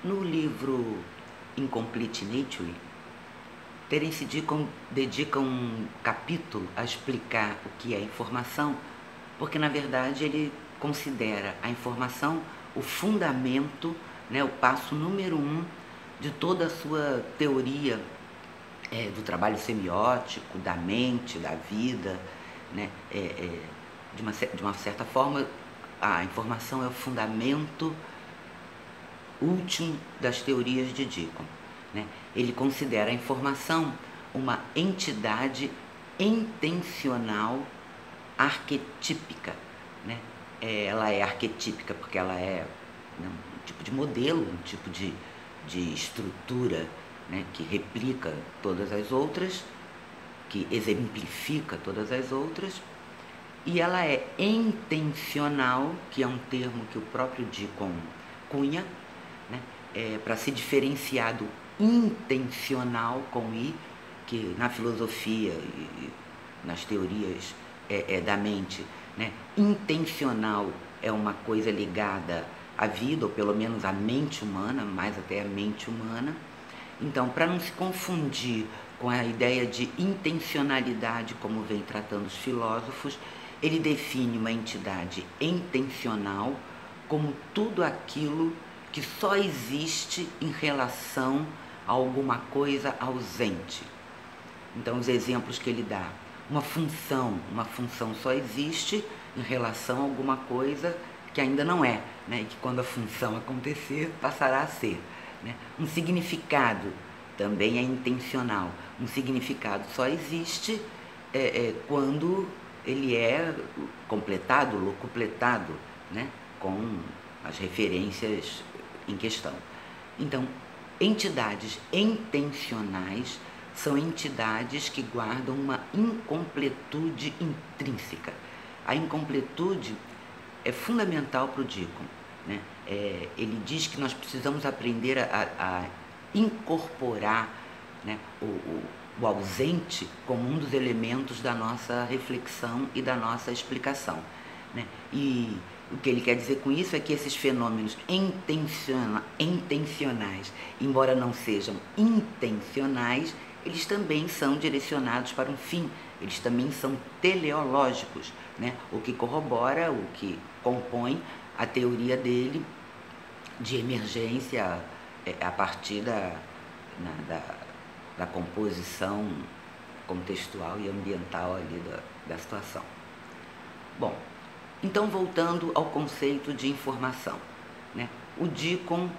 No livro Incomplete Nature, Terence dedica um capítulo a explicar o que é informação, porque na verdade ele considera a informação o fundamento, né, o passo número 1 de toda a sua teoria do trabalho semiótico, da mente, da vida, né? De uma certa forma, a informação é o fundamento último das teorias de Dickon, né? Ele considera a informação uma entidade intencional arquetípica, né? Ela é arquetípica porque ela é, né, um tipo de modelo, um tipo de estrutura, né, que replica todas as outras, que exemplifica todas as outras, e ela é intencional, que é um termo que o próprio Dickon cunha, né, para se diferenciar do intencional com I, que na filosofia e nas teorias da mente, né, intencional é uma coisa ligada à vida, ou pelo menos à mente humana, mais até à mente humana. Então, para não se confundir com a ideia de intencionalidade, como vem tratando os filósofos, ele define uma entidade intencional como tudo aquilo que só existe em relação a alguma coisa ausente. Então, os exemplos que ele dá: uma função só existe em relação a alguma coisa que ainda não é, né? E que quando a função acontecer, passará a ser, né? Um significado também é intencional. Um significado só existe quando ele é completado, locupletado, né, com as referências em questão. Então, entidades intencionais são entidades que guardam uma incompletude intrínseca. A incompletude é fundamental para o Dickon, né? Ele diz que nós precisamos aprender a incorporar, né, o ausente como um dos elementos da nossa reflexão e da nossa explicação, né? E o que ele quer dizer com isso é que esses fenômenos intencionais, embora não sejam intencionais, eles também são direcionados para um fim, eles também são teleológicos, né? O que corrobora, o que compõe a teoria dele de emergência a partir da composição contextual e ambiental ali da situação. Bom, então voltando ao conceito de informação, né? O Dickon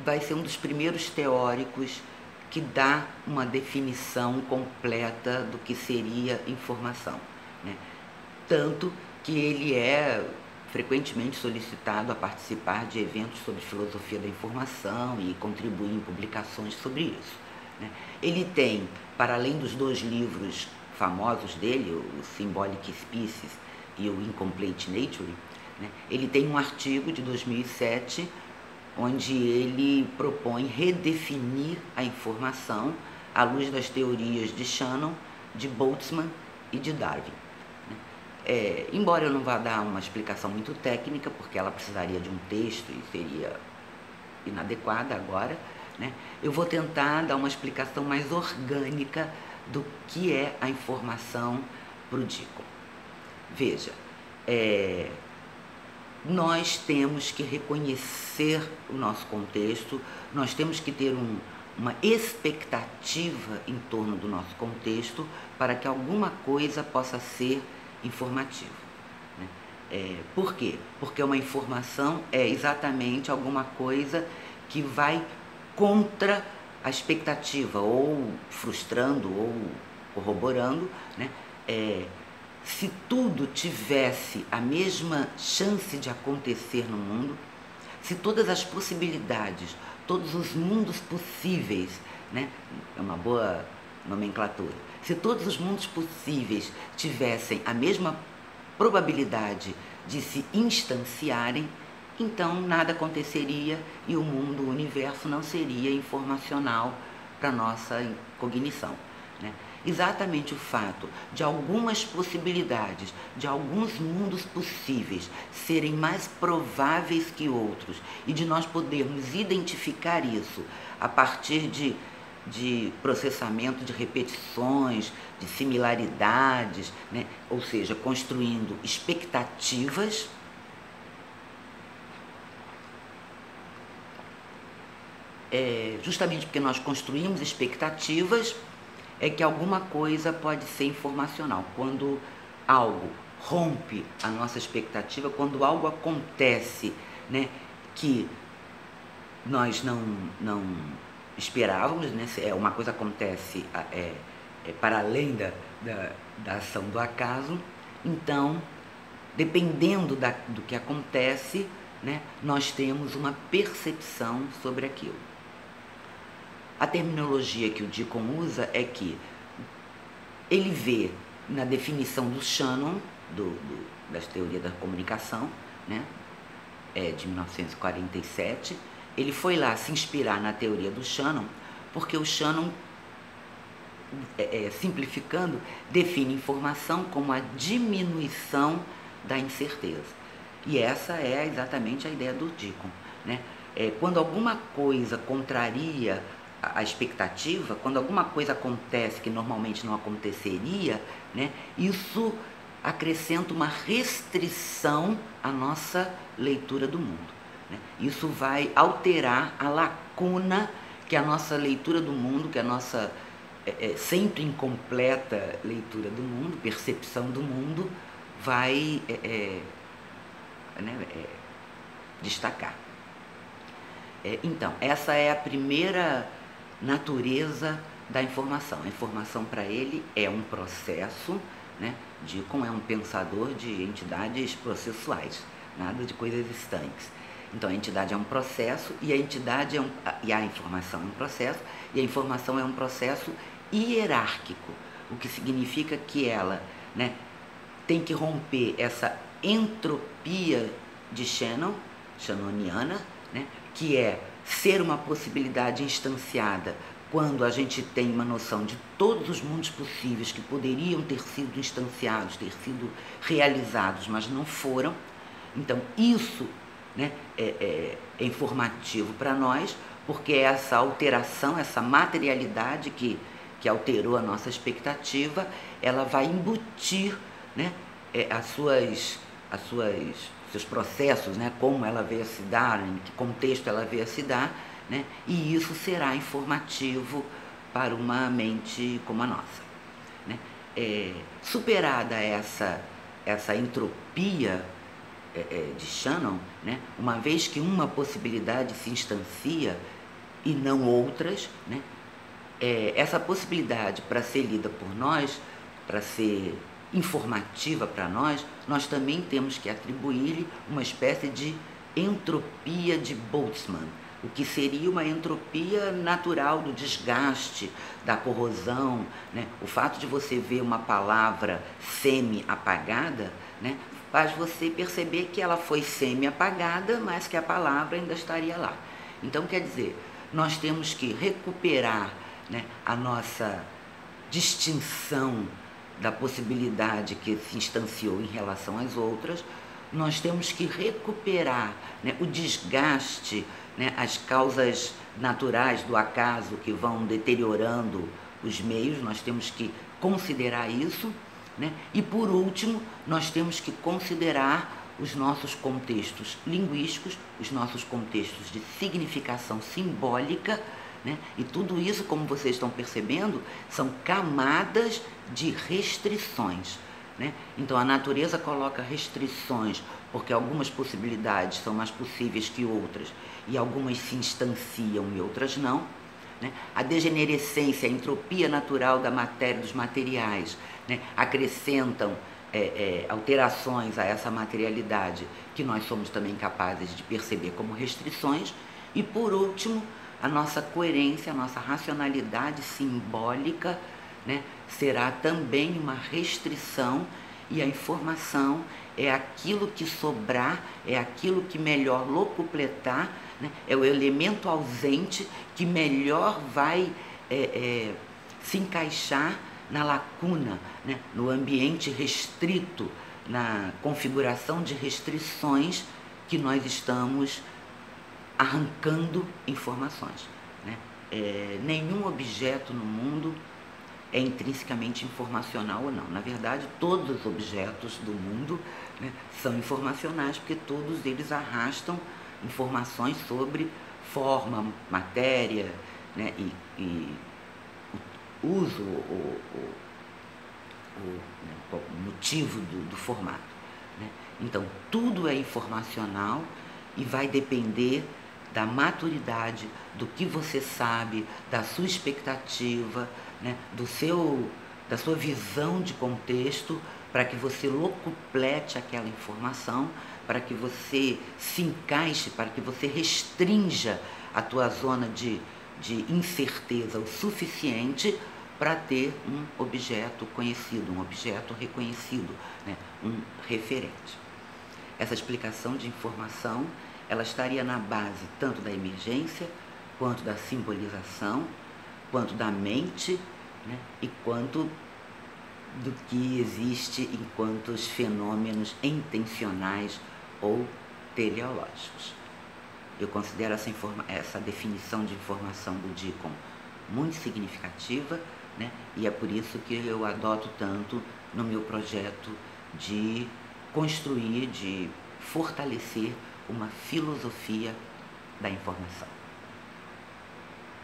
vai ser um dos primeiros teóricos que dá uma definição completa do que seria informação, né? Tanto que ele é frequentemente solicitado a participar de eventos sobre filosofia da informação e contribuir em publicações sobre isso, né? Ele tem, para além dos 2 livros famosos dele, o Symbolic Species e o Incomplete Nature, né, ele tem um artigo de 2007 onde ele propõe redefinir a informação à luz das teorias de Shannon, de Boltzmann e de Darwin. Embora eu não vá dar uma explicação muito técnica, porque ela precisaria de um texto e seria inadequada agora, né, eu vou tentar dar uma explicação mais orgânica do que é a informação para o Dickon. Veja, nós temos que reconhecer o nosso contexto, nós temos que ter uma expectativa em torno do nosso contexto para que alguma coisa possa ser informativa, né? Por quê? Porque uma informação é exatamente alguma coisa que vai contra a expectativa, ou frustrando, ou corroborando, né? Se tudo tivesse a mesma chance de acontecer no mundo, se todas as possibilidades, todos os mundos possíveis, né? É uma boa nomenclatura. Se todos os mundos possíveis tivessem a mesma probabilidade de se instanciarem, então nada aconteceria e o universo não seria informacional para nossa cognição, né? Exatamente o fato de algumas possibilidades, de alguns mundos possíveis serem mais prováveis que outros e de nós podermos identificar isso a partir de processamento de repetições, de similaridades, né? Ou seja, construindo expectativas. Justamente porque nós construímos expectativas, é que alguma coisa pode ser informacional. Quando algo rompe a nossa expectativa, quando algo acontece, né, que nós não esperávamos, né, uma coisa acontece para além da ação do acaso, então, dependendo do que acontece, né, nós temos uma percepção sobre aquilo. A terminologia que o Deacon usa é que ele vê na definição do Shannon, das teorias da comunicação, né, de 1947, ele foi lá se inspirar na teoria do Shannon, porque o Shannon, simplificando, define informação como a diminuição da incerteza. E essa é exatamente a ideia do Deacon, né? Quando alguma coisa contraria a expectativa, quando alguma coisa acontece que normalmente não aconteceria, né, isso acrescenta uma restrição à nossa leitura do mundo, né? Isso vai alterar a lacuna que a nossa leitura do mundo, que a nossa sempre incompleta leitura do mundo, percepção do mundo, vai destacar. Então, essa é a primeira natureza da informação. A informação para ele é um processo, né? Deacon é um pensador de entidades processuais, nada de coisas estanques. Então a entidade é um processo e a informação é um processo, e a informação é um processo hierárquico, o que significa que ela, né, tem que romper essa entropia de shannoniana, né, que é ser uma possibilidade instanciada quando a gente tem uma noção de todos os mundos possíveis que poderiam ter sido instanciados, ter sido realizados, mas não foram. Então isso, né, é informativo para nós, porque essa alteração, essa materialidade que alterou a nossa expectativa, ela vai embutir, né, seus processos, né, como ela veio a se dar, em que contexto ela veio a se dar, né, e isso será informativo para uma mente como a nossa, né? Superada essa entropia de Shannon, né, uma vez que uma possibilidade se instancia e não outras, né, essa possibilidade, para ser lida por nós, para ser informativa para nós também temos que atribuir-lhe uma espécie de entropia de Boltzmann, o que seria uma entropia natural do desgaste, da corrosão, né? O fato de você ver uma palavra semi-apagada, né, faz você perceber que ela foi semi-apagada, mas que a palavra ainda estaria lá. Então, quer dizer, nós temos que recuperar, né, a nossa distinção da possibilidade que se instanciou em relação às outras. Nós temos que recuperar, né, o desgaste, né, as causas naturais do acaso que vão deteriorando os meios, nós temos que considerar isso, né? E por último, nós temos que considerar os nossos contextos linguísticos, os nossos contextos de significação simbólica, né? E tudo isso, como vocês estão percebendo, são camadas de restrições, né? Então a natureza coloca restrições porque algumas possibilidades são mais possíveis que outras e algumas se instanciam e outras não, né? A degenerescência, a entropia natural da matéria, dos materiais, né, acrescentam alterações a essa materialidade que nós somos também capazes de perceber como restrições. E por último, a nossa coerência, a nossa racionalidade simbólica, né, será também uma restrição, e a informação é aquilo que sobrar, é aquilo que melhor locupletar, né, é o elemento ausente que melhor vai se encaixar, na lacuna, né, no ambiente restrito, na configuração de restrições que nós estamos arrancando informações, né? Nenhum objeto no mundo é intrinsecamente informacional ou não. Na verdade, todos os objetos do mundo, né, são informacionais, porque todos eles arrastam informações sobre forma, matéria, né, e o uso, o motivo do formato, né? Então, tudo é informacional e vai depender da maturidade, do que você sabe, da sua expectativa, né, da sua visão de contexto, para que você locuplete aquela informação, para que você se encaixe, para que você restrinja a tua zona de incerteza o suficiente para ter um objeto conhecido, um objeto reconhecido, né, um referente. Essa explicação de informação, ela estaria na base tanto da emergência, quanto da simbolização, quanto da mente, né, e quanto do que existe enquanto os fenômenos intencionais ou teleológicos. Eu considero essa definição de informação do Deacon muito significativa, né, e é por isso que eu adoto tanto no meu projeto de construir, de fortalecer uma filosofia da informação.